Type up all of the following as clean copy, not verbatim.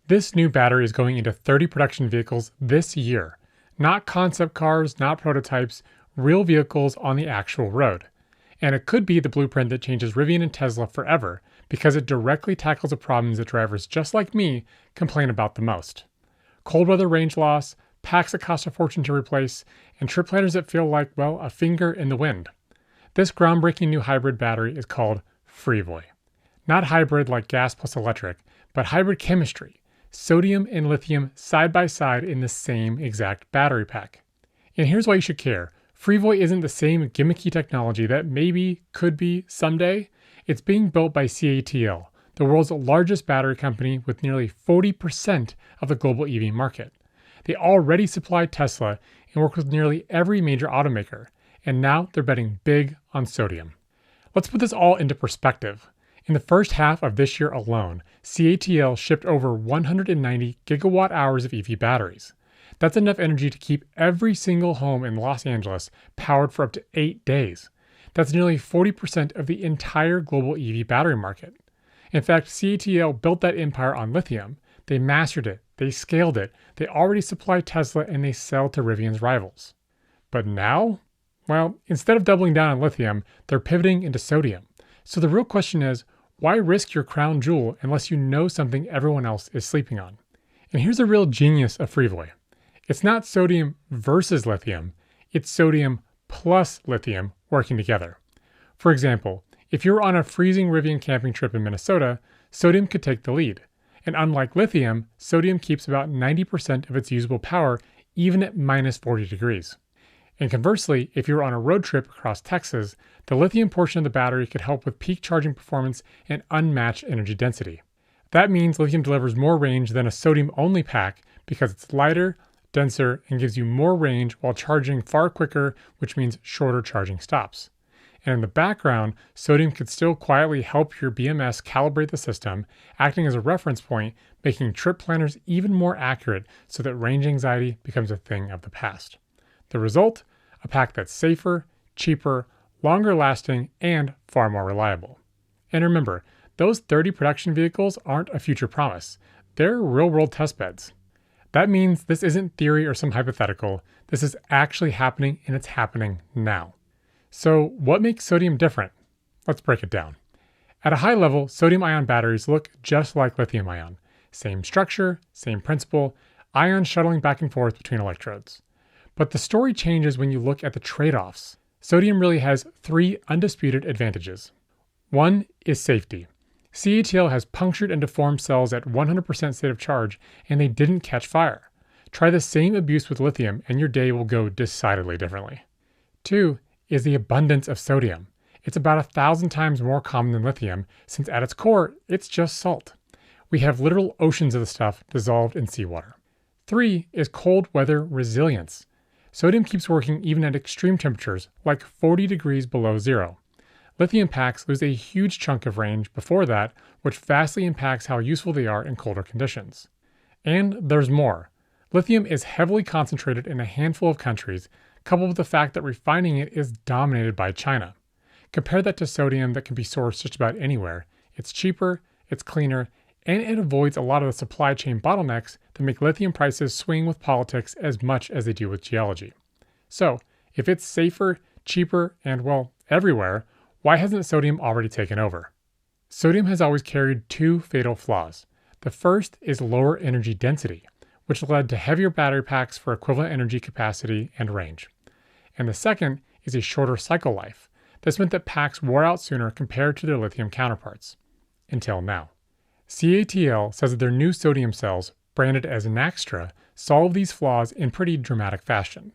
This new battery is going into 30 production vehicles this year. Not concept cars, not prototypes, real vehicles on the actual road. And it could be the blueprint that changes Rivian and Tesla forever because it directly tackles the problems that drivers just like me complain about the most. Cold weather range loss, packs that cost a fortune to replace, and trip planners that feel like, well, a finger in the wind. This groundbreaking new hybrid battery is called Freevoy. Not hybrid like gas plus electric, but hybrid chemistry. Sodium and lithium side by side in the same exact battery pack. And here's why you should care. Freevoy isn't the same gimmicky technology that maybe could be someday. It's being built by CATL, the world's largest battery company with nearly 40% of the global EV market. They already supply Tesla and work with nearly every major automaker, and now they're betting big on sodium. Let's put this all into perspective. In the first half of this year alone, CATL shipped over 190 gigawatt hours of EV batteries. That's enough energy to keep every single home in Los Angeles powered for up to 8 days. That's nearly 40% of the entire global EV battery market. In fact, CATL built that empire on lithium. They mastered it, they scaled it, they already supply Tesla, and they sell to Rivian's rivals. But now? Well, instead of doubling down on lithium, they're pivoting into sodium. So the real question is, why risk your crown jewel unless you know something everyone else is sleeping on? And here's the real genius of Freevoy. It's not sodium versus lithium, it's sodium plus lithium working together. For example, if you're on a freezing Rivian camping trip in Minnesota, sodium could take the lead. And unlike lithium, sodium keeps about 90% of its usable power even at minus 40 degrees. And conversely, if you're on a road trip across Texas, the lithium portion of the battery could help with peak charging performance and unmatched energy density. That means lithium delivers more range than a sodium-only pack because it's lighter, denser, and gives you more range while charging far quicker, which means shorter charging stops. And in the background, sodium could still quietly help your BMS calibrate the system, acting as a reference point, making trip planners even more accurate so that range anxiety becomes a thing of the past. The result? A pack that's safer, cheaper, longer lasting, and far more reliable. And remember, those 30 production vehicles aren't a future promise. They're real-world testbeds. That means this isn't theory or some hypothetical. This is actually happening, and it's happening now. So what makes sodium different? Let's break it down. At a high level, sodium-ion batteries look just like lithium-ion. Same structure, same principle, ions shuttling back and forth between electrodes. But the story changes when you look at the trade-offs. Sodium really has 3 undisputed advantages. One is safety. CATL has punctured and deformed cells at 100% state of charge, and they didn't catch fire. Try the same abuse with lithium, and your day will go decidedly differently. 2 is the abundance of sodium. It's about 1,000 times more common than lithium, since at its core, it's just salt. We have literal oceans of the stuff dissolved in seawater. 3 is cold weather resilience. Sodium keeps working even at extreme temperatures, like 40 degrees below zero. Lithium packs lose a huge chunk of range before that, which vastly impacts how useful they are in colder conditions. And there's more. Lithium is heavily concentrated in a handful of countries, coupled with the fact that refining it is dominated by China. Compare that to sodium that can be sourced just about anywhere. It's cheaper, it's cleaner, and it avoids a lot of the supply chain bottlenecks that make lithium prices swing with politics as much as they do with geology. So, if it's safer, cheaper, and, well, everywhere, why hasn't sodium already taken over? Sodium has always carried 2 fatal flaws. The first is lower energy density, which led to heavier battery packs for equivalent energy capacity and range. And the second is a shorter cycle life. This meant that packs wore out sooner compared to their lithium counterparts. Until now. CATL says that their new sodium cells, branded as NACS, solve these flaws in pretty dramatic fashion.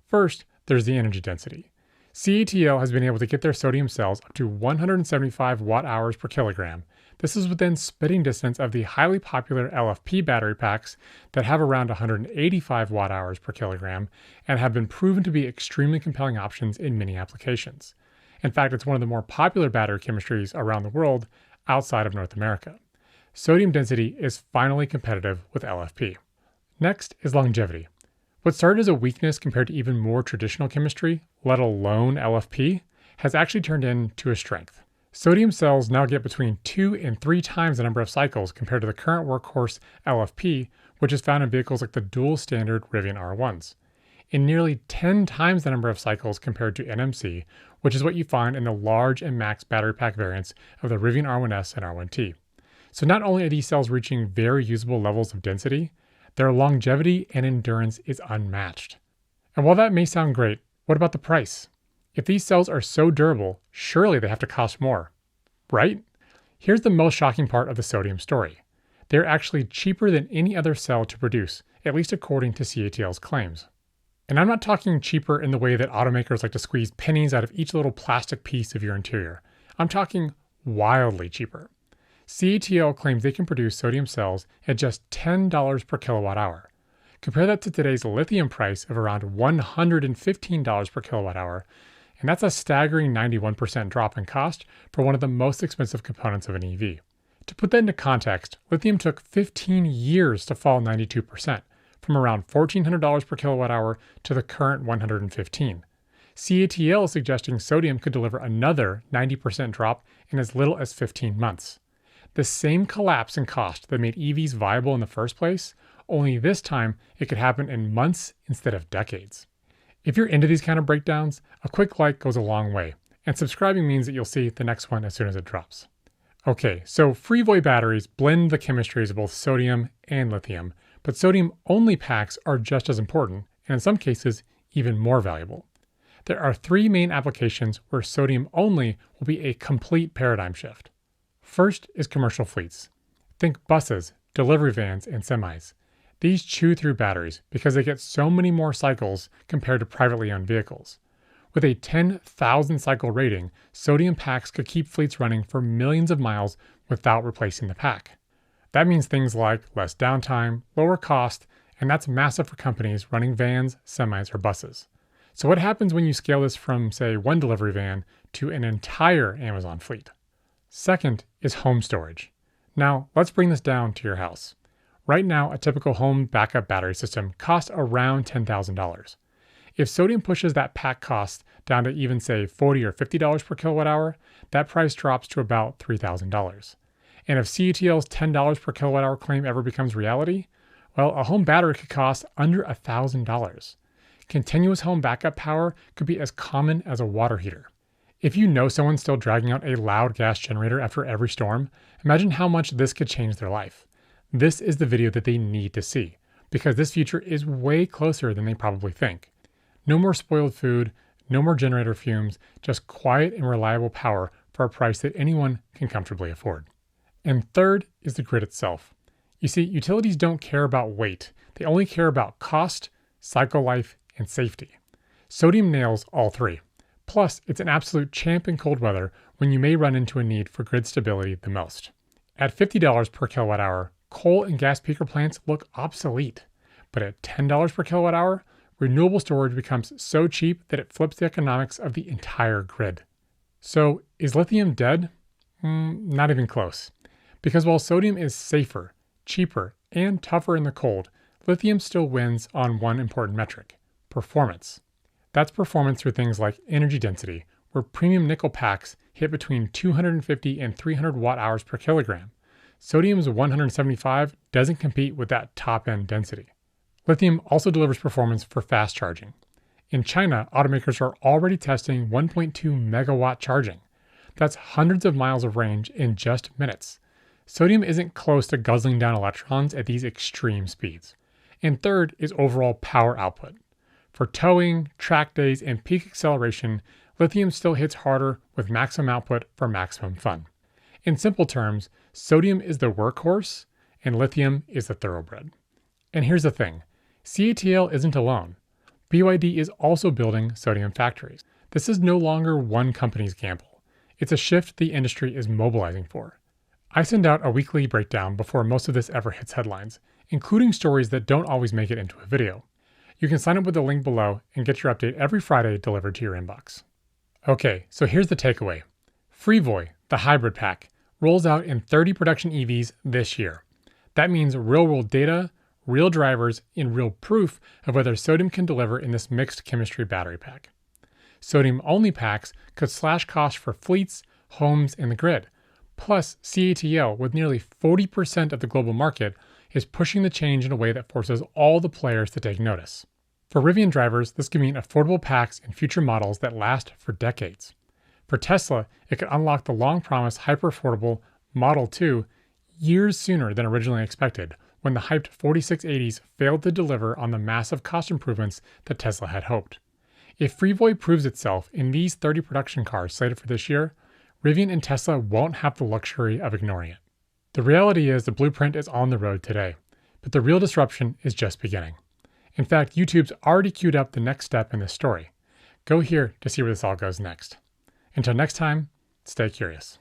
First, there's the energy density. CATL has been able to get their sodium cells up to 175 watt-hours per kilogram. This is within spitting distance of the highly popular LFP battery packs that have around 185 watt-hours per kilogram and have been proven to be extremely compelling options in many applications. In fact, it's one of the more popular battery chemistries around the world outside of North America. Sodium density is finally competitive with LFP. Next is longevity. What started as a weakness compared to even more traditional chemistry, let alone LFP, has actually turned into a strength. Sodium cells now get between 2 and 3 times the number of cycles compared to the current workhorse LFP, which is found in vehicles like the dual standard Rivian R1s, and nearly 10 times the number of cycles compared to NMC, which is what you find in the large and max battery pack variants of the Rivian R1S and R1T. So not only are these cells reaching very usable levels of density, their longevity and endurance is unmatched. And while that may sound great, what about the price? If these cells are so durable, surely they have to cost more, right? Here's the most shocking part of the sodium story. They're actually cheaper than any other cell to produce, at least according to CATL's claims. And I'm not talking cheaper in the way that automakers like to squeeze pennies out of each little plastic piece of your interior. I'm talking wildly cheaper. CATL claims they can produce sodium cells at just $10 per kilowatt hour. Compare that to today's lithium price of around $115 per kilowatt hour, and that's a staggering 91% drop in cost for one of the most expensive components of an EV. To put that into context, lithium took 15 years to fall 92%, from around $1,400 per kilowatt hour to the current $115. CATL is suggesting sodium could deliver another 90% drop in as little as 15 months. The same collapse in cost that made EVs viable in the first place, only this time it could happen in months instead of decades. If you're into these kind of breakdowns, a quick like goes a long way, and subscribing means that you'll see the next one as soon as it drops. Okay, so Freevoy batteries blend the chemistries of both sodium and lithium, but sodium-only packs are just as important, and in some cases, even more valuable. There are 3 main applications where sodium-only will be a complete paradigm shift. First is commercial fleets. Think buses, delivery vans, and semis. These chew through batteries because they get so many more cycles compared to privately owned vehicles. With a 10,000 cycle rating, sodium packs could keep fleets running for millions of miles without replacing the pack. That means things like less downtime, lower cost, and that's massive for companies running vans, semis, or buses. So what happens when you scale this from, say, one delivery van to an entire Amazon fleet? Second is home storage. Now, let's bring this down to your house. Right now, a typical home backup battery system costs around $10,000. If sodium pushes that pack cost down to even, say, $40 or $50 per kilowatt hour, that price drops to about $3,000. And if CATL's $10 per kilowatt hour claim ever becomes reality, well, a home battery could cost under $1,000. Continuous home backup power could be as common as a water heater. If you know someone still dragging out a loud gas generator after every storm, imagine how much this could change their life. This is the video that they need to see, because this future is way closer than they probably think. No more spoiled food, no more generator fumes, just quiet and reliable power for a price that anyone can comfortably afford. And third is the grid itself. You see, utilities don't care about weight. They only care about cost, cycle life, and safety. Sodium nails all 3. Plus, it's an absolute champ in cold weather when you may run into a need for grid stability the most. At $50 per kilowatt hour, coal and gas peaker plants look obsolete. But at $10 per kilowatt hour, renewable storage becomes so cheap that it flips the economics of the entire grid. So, is lithium dead? Not even close. Because while sodium is safer, cheaper, and tougher in the cold, lithium still wins on one important metric: performance. That's performance through things like energy density, where premium nickel packs hit between 250 and 300 watt-hours per kilogram. Sodium's 175 doesn't compete with that top-end density. Lithium also delivers performance for fast charging. In China, automakers are already testing 1.2 megawatt charging. That's hundreds of miles of range in just minutes. Sodium isn't close to guzzling down electrons at these extreme speeds. And third is overall power output. For towing, track days, and peak acceleration, lithium still hits harder with maximum output for maximum fun. In simple terms, sodium is the workhorse and lithium is the thoroughbred. And here's the thing, CATL isn't alone. BYD is also building sodium factories. This is no longer one company's gamble. It's a shift the industry is mobilizing for. I send out a weekly breakdown before most of this ever hits headlines, including stories that don't always make it into a video. You can sign up with the link below and get your update every Friday delivered to your inbox. Okay, so here's the takeaway. Freevoy, the hybrid pack, rolls out in 30 production EVs this year. That means real-world data, real drivers, and real proof of whether sodium can deliver in this mixed chemistry battery pack. Sodium-only packs could slash costs for fleets, homes, and the grid. Plus, CATL, with nearly 40% of the global market, is pushing the change in a way that forces all the players to take notice. For Rivian drivers, this could mean affordable packs and future models that last for decades. For Tesla, it could unlock the long-promised hyper-affordable Model 2 years sooner than originally expected, when the hyped 4680s failed to deliver on the massive cost improvements that Tesla had hoped. If Freevoy proves itself in these 30 production cars slated for this year, Rivian and Tesla won't have the luxury of ignoring it. The reality is the blueprint is on the road today, but the real disruption is just beginning. In fact, YouTube's already queued up the next step in this story. Go here to see where this all goes next. Until next time, stay curious.